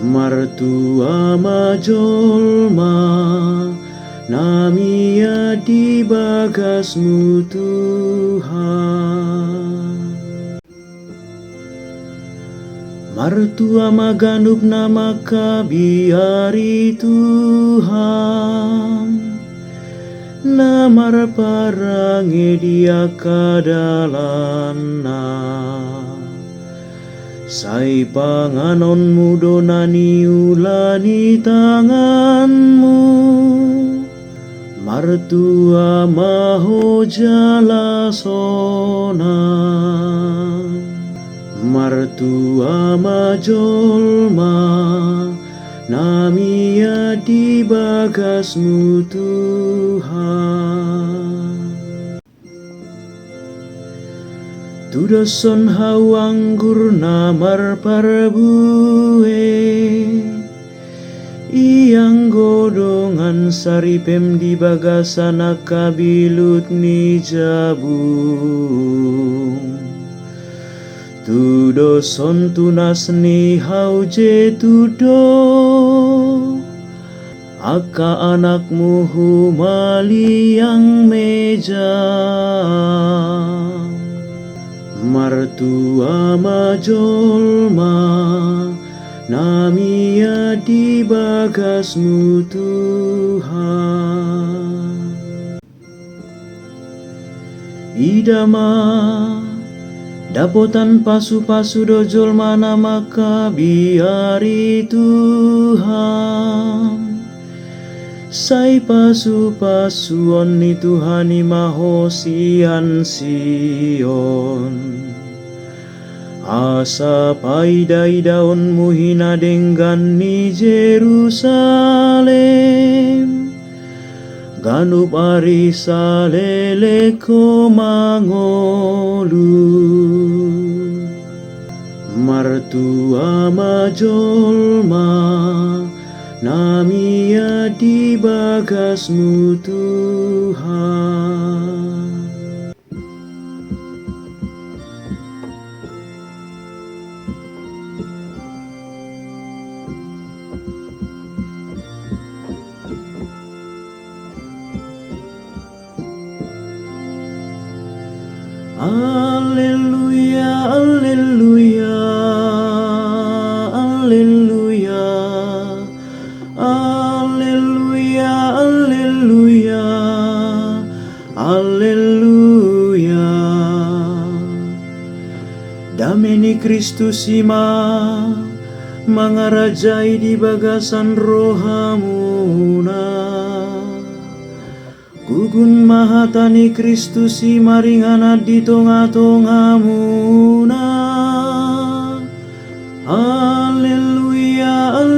Martua majolma namia di bagasmu Tuhan. Martua maganup nama kabiari Tuhan, namar parange dia kadalana. Sai panganonmu donani ulani tanganmu, martua maho jalasona. Martua majolma namia di bagasmu Tuhan. Tudoson hawanggur namar parbue, iyang godongan saripem di bagasana kabilut ni jabung. Tudoson tunas ni hauje tudo, aka anakmu humali yang meja. Martua majolma namia di bagasmu Tuhan. Idama dapotan pasu-pasu dojol mana maka biari Tuhan. Sai pasu-pasuon ni Tuhani mahosian Sion. Asa paidai daun muhina denggan ni Jerusalem. Ganup ari saleleko mangolu. Martua majolma namia di bagasmu Tuhan. Alleluia, alleluia, alleluia, alleluia, alleluia, alleluia. Dameni Kristus ima mangarajai di bagasan rohamuna. Gugun mahatani Kristus maringana di tonga-tongamuna. Alleluia, alleluia.